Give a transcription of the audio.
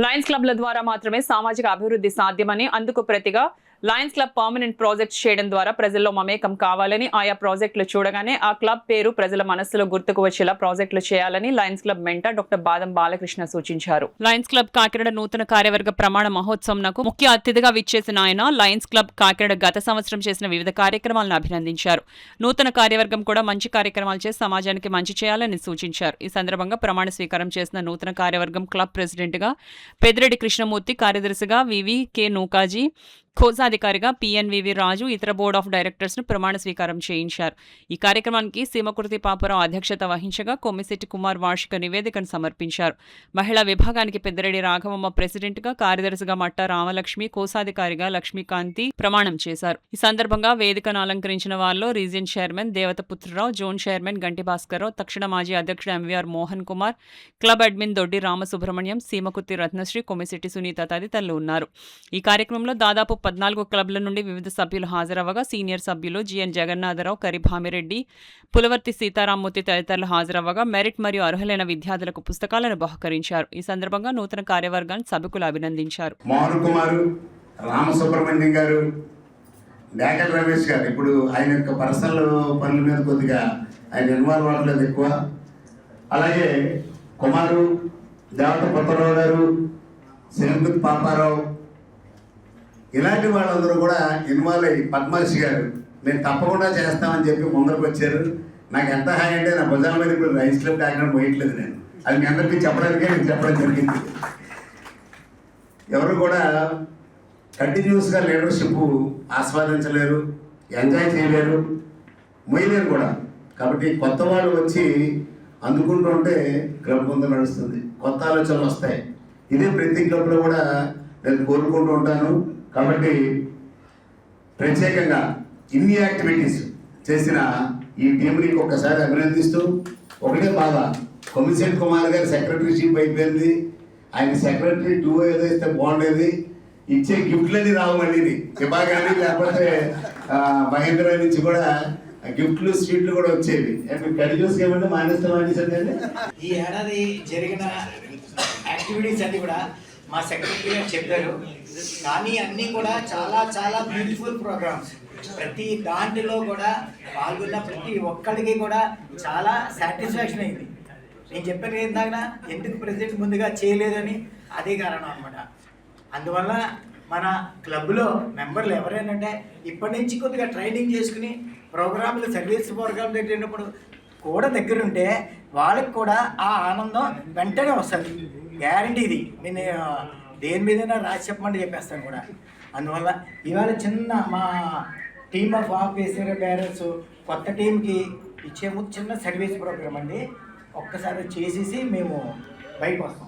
Lions క్లబ్ల ద్వారా మాత్రమే సామాజిక అభివృద్ధి సాధ్యమని, అందుకు ప్రతిగా లయన్స్ క్లబ్ పర్మనెంట్ ప్రాజెక్ట్స్ చేయడం ద్వారా ప్రజల్లో మమేకం కావాలని, ఆయా ప్రాజెక్టులు చూడగానే ఆ క్లబ్ పేరు ప్రజల మనస్సులో గుర్తుకు వచ్చేలా ప్రాజెక్టులు చేయాలని లయన్స్ క్లబ్ మెంటర్ డాక్టర్ బాదం బాలకృష్ణ సూచించారు. లయన్స్ క్లబ్ కాకినాడ నూతన కార్యవర్గ ప్రమాణ మహోత్సవంకు ముఖ్య అతిథిగా విచ్చేసిన ఆయన లయన్స్ క్లబ్ కాకినాడ గత సంవత్సరం చేసిన వివిధ కార్యక్రమాలను అభినందించారు. నూతన కార్యవర్గం కూడా మంచి కార్యక్రమాలు చేసి సమాజానికి మంచి చేయాలని సూచించారు. ఈ సందర్భంగా ప్రమాణ స్వీకారం చేసిన నూతన కార్యవర్గం క్లబ్ ప్రెసిడెంట్ గా పెద్దిరెడ్డి కృష్ణమూర్తి, కార్యదర్శిగా వివి కె నూకాజీ, కోశాధికారిగా పిఎన్వివి రాజు, ఇతర బోర్డ్ ఆఫ్ డైరెక్టర్స్ ను ప్రమాణ స్వీకారం చేయించారు. ఈ కార్యక్రమానికి సీమకుర్తి పాపరావు అధ్యక్షత వహించగా కొమ్మిశెట్టి కుమార్ వార్షిక నివేదికను సమర్పించారు. మహిళా విభాగానికి పెద్దిరెడ్డి రాఘవమ్మ ప్రెసిడెంట్ గా, కార్యదర్శిగా మట్టా రామలక్ష్మి, కోశాధికారిగా లక్ష్మీకాంతి ప్రమాణం చేశారు. ఈ సందర్భంగా వేదికను అలంకరించిన వారిలో రీజియన్ చైర్మన్ దేవతపుత్రరావు, జోన్ చైర్మన్ గంటి భాస్కర్రావు, తక్షణ మాజీ అధ్యక్షుడు MVR Mohan Kumar, club admin దొడ్డి రామసుబ్రహ్మణ్యం, సీమకుర్తి రత్నశ్రీ, కొమ్మిశెట్టి సునీత తదితరులు ఉన్నారు. ఈ కార్యక్రమంలో దాదాపు 14 క్లబ్ల నుండి వివిధ సభ్యులు హాజరవ్వగా సీనియర్ సభ్యులు జిఎన్ జగన్నాథరావు, కరిభామిరెడ్డి, పులవర్తి సీతారామూర్తి తదితరులు హాజరవ్వగా మెరిట్ మరియు అర్హులైన విద్యార్థులకు పుస్తకాలను బహుకరించారు. ఈ సందర్భంగా నూతన కార్యవర్గాన్ని సభ్యులు అభినందించారు. మోహన్ కుమార్, రామసుబ్రహ్మణ్యం గారు, డాకల్ రమేష్ గారు ఇప్పుడు ఆయన యొక్క పర్సనల్ పనుల మీద కొద్దిగా ఆయన ఇన్వాల్వ్ అవ్వట్లేదు ఎక్కువ. అలాగే కుమారు, దేవతపుత్రరావు గారు, శ్రీమతి పాపారావు, ఇలాంటి వాళ్ళందరూ కూడా ఇన్వాల్వ్ అయ్యి పద్మశ్రీ గారు నేను తప్పకుండా చేస్తామని చెప్పి ముందరకు వచ్చారు. నాకు ఎంత హాయ్ అంటే నా భుజాల మీద ఇప్పుడు లయన్స్ క్లబ్ కాకినాడ పోయట్లేదు. నేను అది మీ అందరికీ చెప్పడానికే నేను చెప్పడం జరిగింది. ఎవరు కూడా కంటిన్యూస్గా లీడర్షిప్ ఆస్వాదించలేరు, ఎంజాయ్ చేయలేరు, మొయ్యలేరు కూడా. కాబట్టి కొత్త వాళ్ళు వచ్చి అందుకుంటూ ఉంటే క్లబ్ ముందు నడుస్తుంది, కొత్త ఆలోచనలు వస్తాయి. ఇదే ప్రతి క్లబ్లో కూడా నేను కోరుకుంటూ ఉంటాను. కాబట్టి ప్రత్యేకంగా ఇన్ని యాక్టివిటీస్ చేసిన ఈ టీంని ఒక్కసారి అభినందిస్తూ, ఒకటే బాధ కొమ్మిశెట్టి కుమార్ గారి సెక్రటరీషిప్ అయిపోయింది. ఆయన సెక్రటరీ 2 ఏదో ఇస్తే బాగుండేది. ఇచ్చే గిఫ్ట్లన్నీ రావు మళ్ళీ ఇబా కానీ లేకపోతే మహేంద్ర నుంచి కూడా గిఫ్ట్లు స్వీట్లు కూడా వచ్చేవి. కడిజూస్ ఏమంటే మానేస్తామండి. ఈ ఏడాది జరిగిన యాక్టివిటీస్ అన్ని కూడా మా సెక్రటరీ గారు చెప్పారు. కానీ అన్నీ కూడా చాలా చాలా బ్యూటిఫుల్ ప్రోగ్రామ్స్. ప్రతి దాంట్లో కూడా పాల్గొన్న ప్రతి ఒక్కరికి కూడా చాలా సాటిస్ఫాక్షన్ అయింది. నేను చెప్పాను ఏందాక ఎందుకు ప్రెసిడెంట్ ముందుగా చేయలేదని, అదే కారణం అనమాట. అందువల్ల మన క్లబ్లో మెంబర్లు ఎవరైనా ఇప్పటి నుంచి కొద్దిగా ట్రైనింగ్ చేసుకుని ప్రోగ్రాంలు సర్వీస్ ప్రోగ్రాం పెట్టినప్పుడు కూడా దగ్గరుంటే వాళ్ళకి కూడా ఆ ఆనందం వెంటనే వస్తుంది. గ్యారంటీ ఇది. నేను దేని మీదైనా రాసి చెప్పమంటే చెప్పేస్తాను కూడా. అందువల్ల ఇవాళ చిన్న మా టీమ్ ఆఫ్ ఆఫీసర్ పేరెంట్స్ కొత్త టీంకి ఇచ్చే ముందు చిన్న సర్వీస్ ప్రోగ్రామ్ అండి. ఒక్కసారి చేసేసి మేము బయటకు వస్తాం.